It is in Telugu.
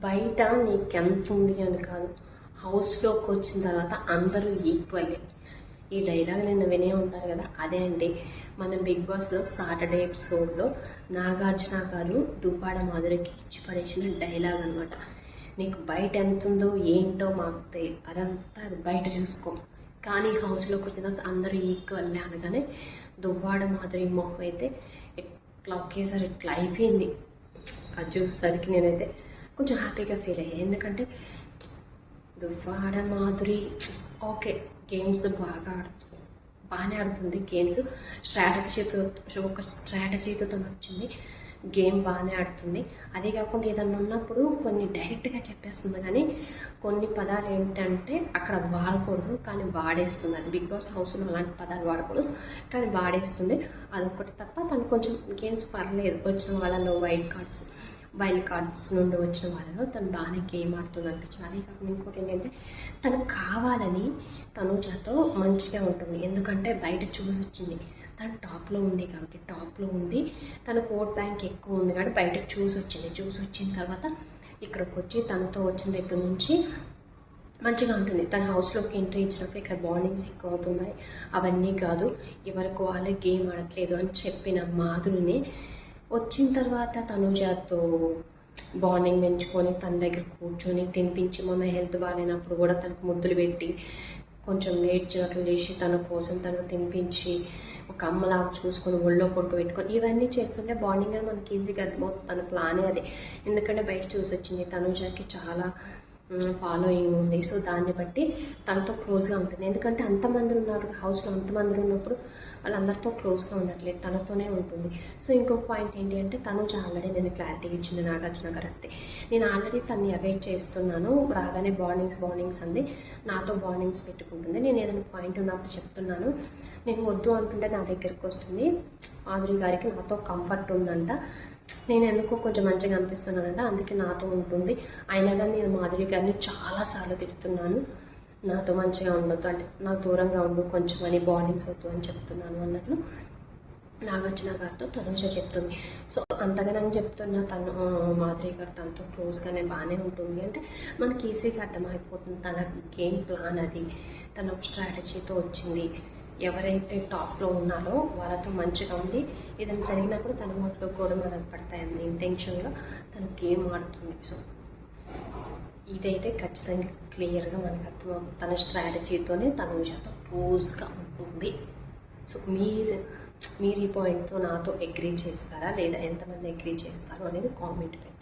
బయట నీకెంత ఉంది అని కాదు, హౌస్లోకి వచ్చిన తర్వాత అందరూ ఈక్వల్లే. ఈ డైలాగ్ నిన్న వినే ఉంటారు కదా, అదే అండి మన బిగ్ బాస్లో సాటర్డే ఎపిసోడ్లో నాగార్జున గారు దువ్వాడ మాధురికి ఇచ్చి పడేసిన డైలాగ్ అనమాట. నీకు బయట ఎంత ఉందో ఏంటో మాకు తెలియదు, అదంతా అది బయట చూసుకో, కానీ హౌస్లోకి వచ్చిన తర్వాత అందరూ ఈక్వల్లే అనగానే దువ్వాడ మాధురి మొహం అయితే ఇట్లా ఒకేసారి ఇట్లా అయిపోయింది. అది చూసేసరికి నేనైతే కొంచెం హ్యాపీగా ఫీల్ అయ్యాను. ఎందుకంటే దువ్వాడ మాధురి ఓకే గేమ్స్ బాగానే ఆడుతుంది, గేమ్స్ ఒక స్ట్రాటజీతో వచ్చింది, గేమ్ బాగానే ఆడుతుంది. అదే కాకుండా ఏదన్నా ఉన్నప్పుడు కొన్ని డైరెక్ట్గా చెప్పేస్తుంది, కానీ కొన్ని పదాలు ఏంటంటే అక్కడ వాడకూడదు కానీ వాడేస్తుంది. అది బిగ్ బాస్ హౌస్లో అలాంటి పదాలు వాడకూడదు కానీ వాడేస్తుంది. అదొకటి తప్ప తను కొంచెం గేమ్స్ పర్లేదు, వచ్చిన వాళ్ళలో వైల్డ్ కార్డ్స్ నుండి వచ్చిన వాళ్ళలో తను బాగానే గేమ్ ఆడుతుంది అనిపించింది. అదే కాకుండా ఇంకోటి ఏంటంటే తను కావాలని తనుజతో మంచిగా ఉంటుంది. ఎందుకంటే బయట చూసి వచ్చింది, తను టాప్లో ఉంది కాబట్టి, టాప్లో ఉంది, తనకు ఓట్ బ్యాంక్ ఎక్కువ ఉంది కాబట్టి బయట చూసి వచ్చిన తర్వాత ఇక్కడికి వచ్చి తనతో వచ్చిన దగ్గర నుంచి మంచిగా ఉంటుంది. తన హౌస్లోకి ఎంట్రీ ఇచ్చినప్పుడు ఇక్కడ బాండింగ్స్ ఎక్కువ అవుతున్నాయి, అవన్నీ కాదు, ఎవరికి వాళ్ళే గేమ్ ఆడట్లేదు అని చెప్పిన మాధురిని వచ్చిన తర్వాత తనుజతో బాండింగ్ పెంచుకొని తన దగ్గర కూర్చొని తినిపించి, మొన్న హెల్త్ బాగాలేనప్పుడు కూడా తనకు ముద్దులు పెట్టి కొంచెం ఏడ్చినట్లు చేసి తన కోసం తనకు తినిపించి ఒక అమ్మలాగా చూసుకొని ఒళ్ళో పెట్టుకొని ఇవన్నీ చేస్తుంటే బాండింగ్ అని మనకి ఈజీగా అర్థమవుతుంది. తన ప్లానే అది. ఎందుకంటే బయట చూసి వచ్చింది, తనుజకి చాలా ఫాలోయింగ్ ఉంది, సో దాన్ని బట్టి తనతో క్లోజ్గా ఉంటుంది. ఎందుకంటే అంతమంది ఉన్నారు హౌస్లో, అంతమంది ఉన్నప్పుడు వాళ్ళందరితో క్లోజ్గా ఉండట్లేదు, తనతోనే ఉంటుంది. సో ఇంకొక పాయింట్ ఏంటి అంటే తనుజ ఆల్రెడీ నేను క్లారిటీ ఇచ్చింది నాగార్జున గారు అంతే, నేను ఆల్రెడీ తన్ని అవాయిడ్ చేస్తున్నాను, రాగానే బాండింగ్స్ అంది, నాతో బాండింగ్స్ పెట్టుకుంటుంది, నేను ఏదైనా పాయింట్ ఉన్నప్పుడు చెప్తున్నాను, నేను వద్దు అంటుంటే నా దగ్గరికి వస్తుంది, మాధురి గారికి నాతో కంఫర్ట్ ఉందంట, నేను ఎందుకో కొంచెం మంచిగా అనిపిస్తున్నానంట, అందుకే నాతో ఉంటుంది. అయినా కానీ నేను మాధురి గారిని చాలాసార్లు తిడుతున్నాను, నాతో మంచిగా ఉండొద్దు అంటే నాకు దూరంగా ఉండు కొంచెం అని, బాండింగ్స్ వద్దు అని చెప్తున్నాను అన్నట్లు నాగార్జున గారితో తనుజ చెప్తుంది. సో అంతగానని చెప్తున్నా తను మాధురి గారు తనతో క్లోజ్గానే బాగానే ఉంటుంది అంటే మనకి ఈజీగా అర్థమైపోతుంది తన గేమ్ ప్లాన్ అది, తన ఒక స్ట్రాటజీతో వచ్చింది, ఎవరైతే టాప్లో ఉన్నారో వాళ్ళతో మంచిగా ఉండి ఏదైనా జరిగినప్పుడు తన మాటలో కూడా మనకు పడతాయన్న ఇంటెన్షన్లో తను గేమ్ ఆడుతుంది. సో ఇదైతే ఖచ్చితంగా క్లియర్గా మనకు అర్థమవుతుంది, తన స్ట్రాటజీతోనే తనుజతో క్లోజ్గా ఉంటుంది. సో మీరు ఈ పాయింట్తో నాతో అగ్రీ చేస్తారా లేదా ఎంతమంది అగ్రీ చేస్తారో అనేది కామెంట్ పెట్టండి.